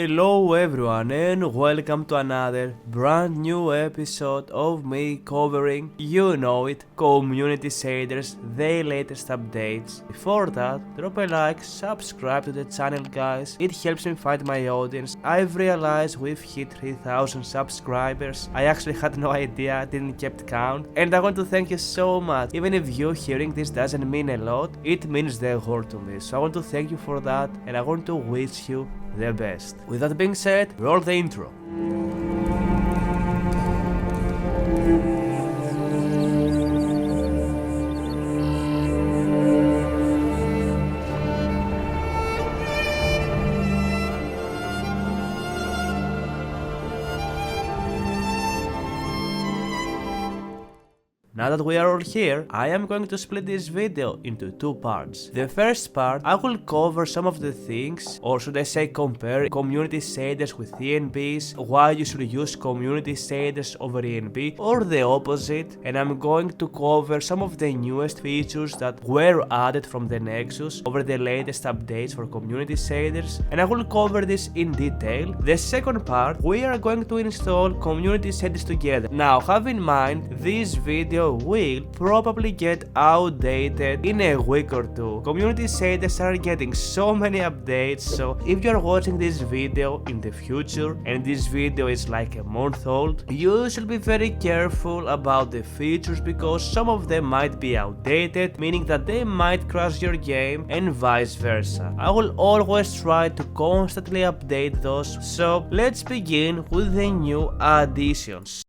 Hello everyone and welcome to another brand new episode of me covering, you know it, community shaders, their latest updates. Before that, drop a like, subscribe to the channel guys, it helps me find my audience. I've realized we've hit 3000 subscribers. I actually had no idea, didn't keep count, and I want to thank you so much. Even if you hearing this doesn't mean a lot, it means the world to me. So I want to thank you for that and I want to wish you the best. With that being said, roll the intro. Now that we are all here, I am going to split this video into two parts. The first part, I will cover some of the things, or should I say compare community shaders with ENBs, why you should use community shaders over ENB, or the opposite, and I'm going to cover some of the newest features that were added from the Nexus over the latest updates for community shaders, and I will cover this in detail. The second part, we are going to install community shaders together. Now, have in mind, this video will probably get outdated in a week or two. Community shaders are getting so many updates, so if you're watching this video in the future and this video is like a month old, you should be very careful about the features because some of them might be outdated, meaning that they might crash your game and vice versa. I will always try to constantly update those, so let's begin with the new additions.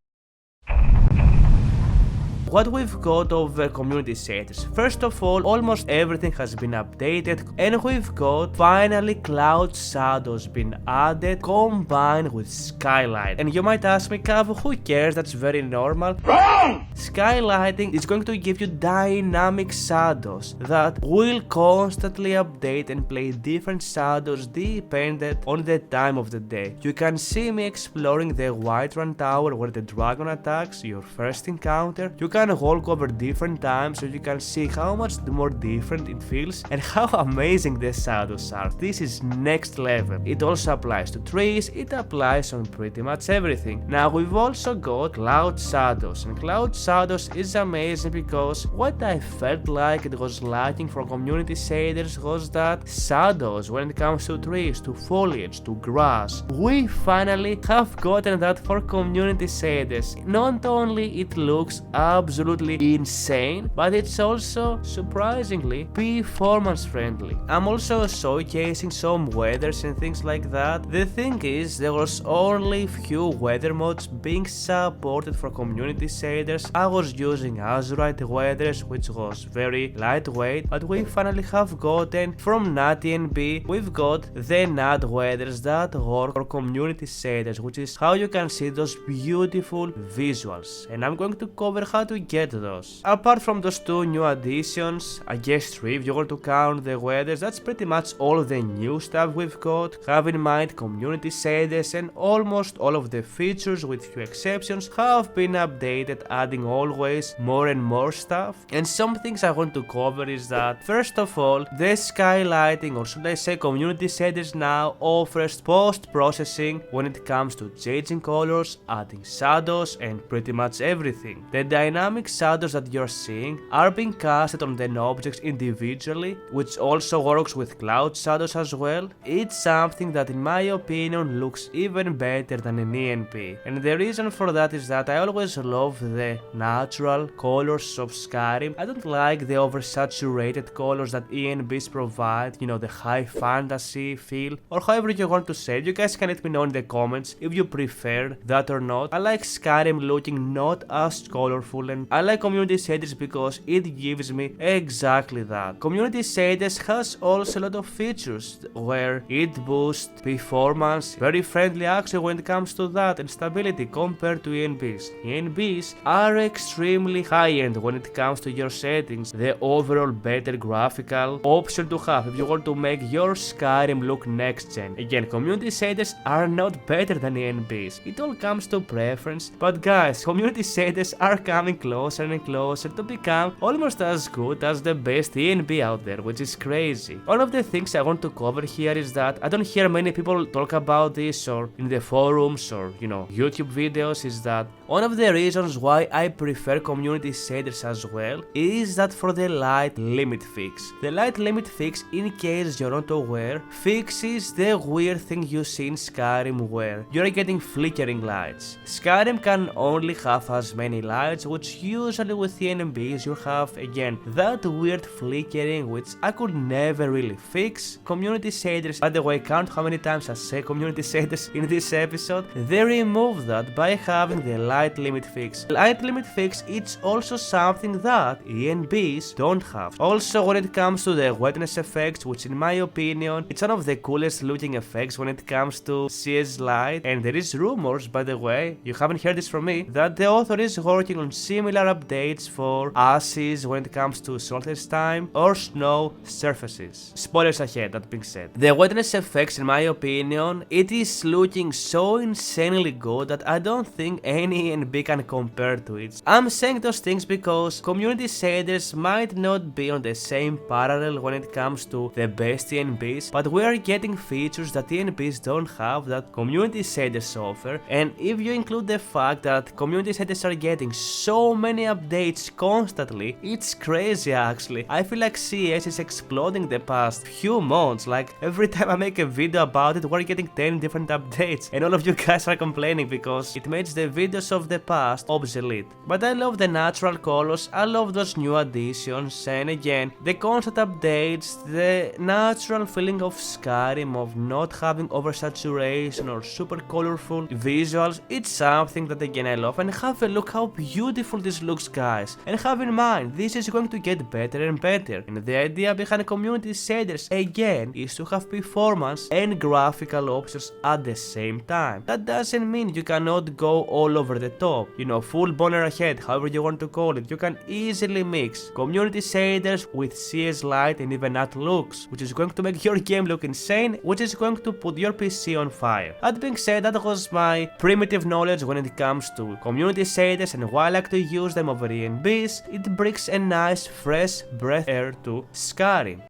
What we've got over community shaders. First of all, almost everything has been updated and we've got finally Cloud Shadows been added combined with Skylight. And you might ask me, Kavou, who cares? That's very normal. Wrong! Skylighting is going to give you dynamic shadows that will constantly update and play different shadows dependent on the time of the day. You can see me exploring the Whiterun Tower where the dragon attacks, your first encounter. You can walk over different times so you can see how much more different it feels and how amazing the shadows are. This is next level. It also applies to trees, it applies on pretty much everything. Now we've also got Cloud Shadows, and Cloud Shadows is amazing because what I felt like it was lacking for community shaders was that shadows when it comes to trees, to foliage, to grass. We finally have gotten that for community shaders. Not only it looks absolutely insane, but it's also surprisingly performance friendly. I'm also showcasing some weathers and things like that. The thing is, there was only few weather modes being supported for community shaders. I was using Azurite weathers, which was very lightweight, but we finally have gotten from NAT.ENB, we've got the NAT Weathers that work for community shaders, which is how you can see those beautiful visuals, and I'm going to cover how to get those. Apart from those two new additions, I guess three if you want to count the weathers, that's pretty much all the new stuff we've got. Have in mind community shaders and almost all of the features with few exceptions have been updated, adding always more and more stuff. And some things I want to cover is that first of all, the skylighting, or should I say community shaders now offers post-processing when it comes to changing colors, adding shadows and pretty much everything. The dynamic shadows that you're seeing are being casted on the objects individually, which also works with Cloud Shadows as well. It's something that in my opinion looks even better than an ENB, and the reason for that is that I always love the natural colors of Skyrim. I don't like the oversaturated colors that ENBs provide, you know, the high fantasy feel, or however you want to say it. You guys can let me know in the comments if you prefer that or not. I like Skyrim looking not as colorful, and I like community shaders because it gives me exactly that. Community shaders has also a lot of features where it boosts performance, very friendly actually when it comes to that, and stability compared to ENBs. ENBs are extremely high-end when it comes to your settings, the overall better graphical option to have if you want to make your Skyrim look next-gen. Again, community shaders are not better than ENBs. It all comes to preference, but guys, community shaders are coming closer and closer to become almost as good as the best ENB out there, which is crazy. One of the things I want to cover here is that I don't hear many people talk about this or in the forums or, YouTube videos, is that one of the reasons why I prefer community shaders as well is that for the light limit fix. The light limit fix, in case you're not aware, fixes the weird thing you see in Skyrim where you're getting flickering lights. Skyrim can only have as many lights, which usually with the NBs you have again that weird flickering which I could never really fix. Community shaders, by the way, count how many times I say community shaders in this episode, they remove that by having the light limit fix. Light limit fix, it's also something that ENBs don't have. Also, when it comes to the wetness effects, which in my opinion it's one of the coolest looking effects when it comes to CS light, and there is rumors, by the way, you haven't heard this from me, that the author is working on similar updates for ashes when it comes to solstice time or snow surfaces. Spoilers ahead, that being said. The wetness effects, in my opinion, it is looking so insanely good that I don't think any ENB can compare to it. I'm saying those things because community shaders might not be on the same parallel when it comes to the best ENBs, but we are getting features that ENBs don't have that community shaders offer, and if you include the fact that community shaders are getting so many updates constantly, it's crazy actually. I feel like CS is exploding the past few months, like every time I make a video about it we're getting 10 different updates and all of you guys are complaining because it makes the videos of the past obsolete. But I love the natural colors, I love those new additions, and again the constant updates, the natural feeling of Skyrim of not having oversaturation or super colorful visuals, it's something that again I love. And have a look how beautiful this looks, guys, and have in mind this is going to get better and better, and the idea behind community shaders again is to have performance and graphical options at the same time. That doesn't mean you cannot go all over the top, full boner ahead, however you want to call it. You can easily mix community shaders with CS light and even NAT looks, which is going to make your game look insane, which is going to put your PC on fire. That being said, that was my primitive knowledge when it comes to community shaders and why I like to use them over ENBs. It brings a nice fresh breath air to Skyrim.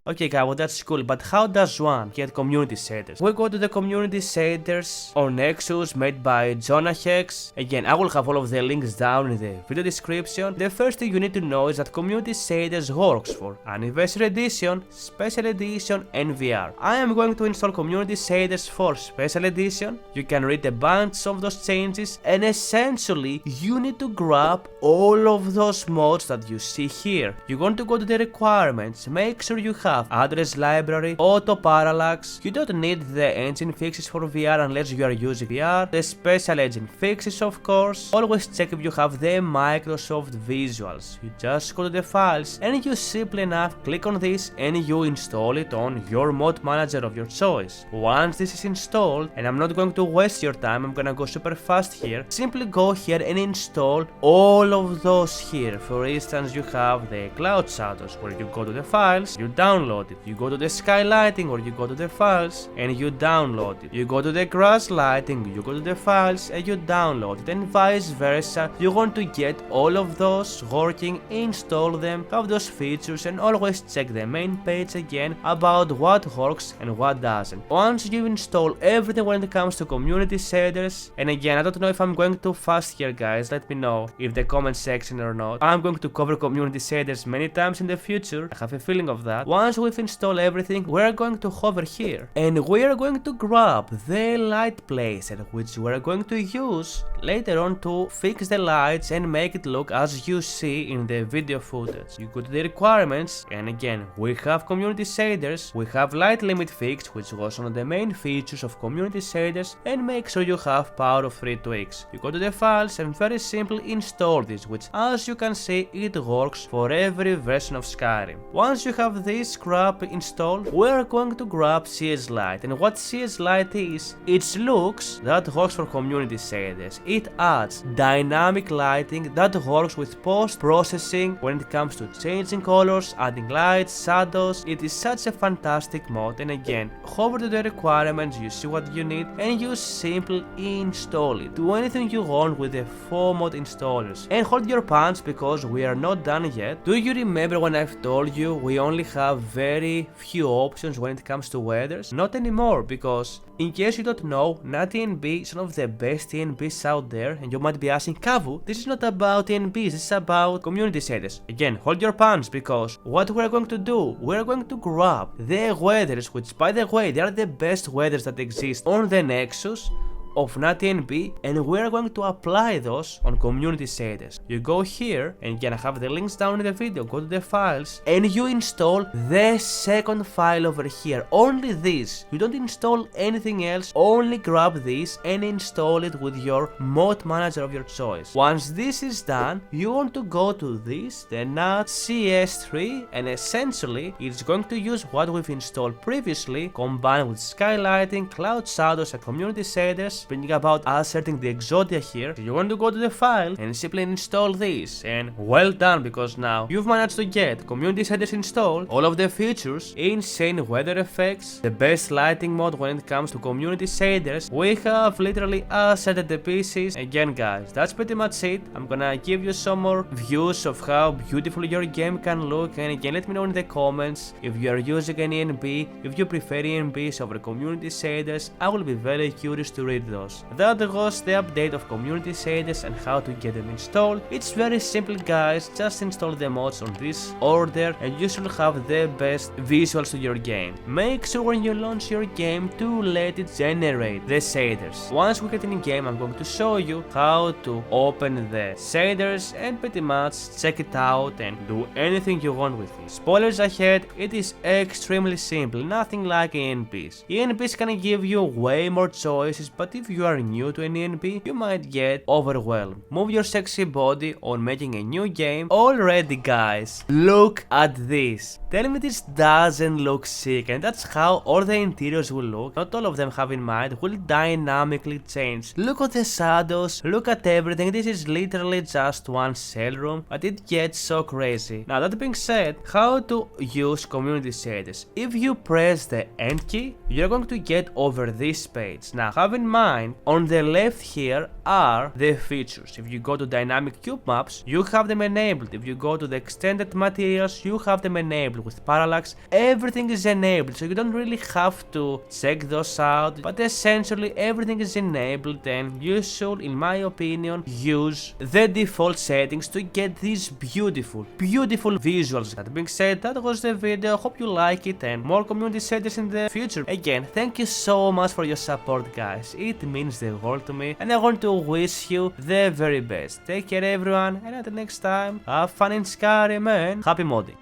Okay, Kavou, that's cool, but how does one get community shaders? We go to the community shaders on Nexus made by Jonah Hex. Again, I will have all of the links down in the video description. The first thing you need to know is that community shaders works for Anniversary Edition, Special Edition, and VR. I am going to install community shaders for Special Edition. You can read a bunch of those changes, and essentially you need to grab all of those mods that you see here. You're going to go to the requirements, make sure you have address library, auto parallax. You don't need the engine fixes for VR unless you are using VR, the special engine fixes of course. Always check if you have the Microsoft visuals. You just go to the files and you simply enough click on this and you install it on your mod manager of your choice. Once this is installed, and I'm not going to waste your time, I'm gonna go super fast here, simply go here and install all of those here. For instance, you have the Cloud Shadows where you go to the files, you download it. You go to the Skylighting or you go to the files and you download it. You go to the Grass Lighting, you go to the files and you download it, and vice versa. You want to get all of those working, install them, have those features, and always check the main page again about what works and what doesn't. Once you install everything when it comes to community shaders, and again I don't know if I'm going too fast here, guys, let me know in the comment section or not. I'm going to cover community shaders many times in the future, I have a feeling of that. Once we've installed everything, we're going to hover here and we're going to grab the light placer, which we're going to use later on to fix the lights and make it look as you see in the video footage. You go to the requirements, and again we have community shaders, we have light limit fixed, which was one of the main features of community shaders, and make sure you have power of 3 tweaks. You go to the files and very simply install this, which as you can see it works for every version of Skyrim. Once you have this, grab install, we're going to grab CS Lite. And what CS Lite is, it's looks that works for community shaders. It adds dynamic lighting that works with post-processing when it comes to changing colors, adding lights, shadows. It is such a fantastic mod, and again, hover to the requirements, you see what you need, and you simply install it. Do anything you want with the 4 mod installers. And hold your pants because we are not done yet. Do you remember when I've told you we only have very few options when it comes to weathers? Not anymore, because in case you don't know, NAT.ENB is one of the best TNBs out there, and you might be asking, Kavou, this is not about TNBs, this is about community shaders. Again, hold your pants, because what we're going to do, we're going to grab the weathers, which by the way, they are the best weathers that exist on the Nexus of NAT.ENB, and we're going to apply those on community shaders. You go here, and you're gonna have the links down in the video, go to the files, and you install the second file over here, only this. You don't install anything else, only grab this and install it with your mod manager of your choice. Once this is done, you want to go to this, the NAT.CS 3, and essentially it's going to use what we've installed previously, combined with Skylighting, Cloud Shadows, and community shaders, bringing about asserting the Exodia here. So you want to go to the file and simply install this, and well done, because now you've managed to get community shaders installed, all of the features, insane weather effects, the best lighting mode when it comes to community shaders. We have literally asserted the pieces. Again guys, that's pretty much it. I'm gonna give you some more views of how beautiful your game can look, and again let me know in the comments if you are using an ENB, if you prefer ENBs over community shaders. I will be very curious to read those. That was the update of community shaders and how to get them installed. It's very simple guys, just install the mods on this order and you should have the best visuals to your game. Make sure when you launch your game to let it generate the shaders. Once we get in game, I'm going to show you how to open the shaders and pretty much check it out and do anything you want with it. Spoilers ahead, it is extremely simple, nothing like ENBs. ENBs can give you way more choices, but if you are new to an ENB, you might get overwhelmed. Move your sexy body on making a new game. Already guys, look at this. Tell me this doesn't look sick, and that's how all the interiors will look. Not all of them have in mind, will dynamically change. Look at the shadows, look at everything. This is literally just one cell room, but it gets so crazy. Now that being said, how to use community shaders. If you press the End key, you're going to get over this page. Now have in mind, on the left here are the features. If you go to dynamic cube maps, you have them enabled. If you go to the extended materials, you have them enabled. With parallax, everything is enabled, so you don't really have to check those out, but essentially everything is enabled, and you should, in my opinion, use the default settings to get these beautiful visuals. That being said, that was the video. Hope you like it, and more community shaders in the future. Again, thank you so much for your support guys, it means the world to me, and I want to wish you the very best. Take care everyone, and until next time, have fun in Skyrim and happy modding.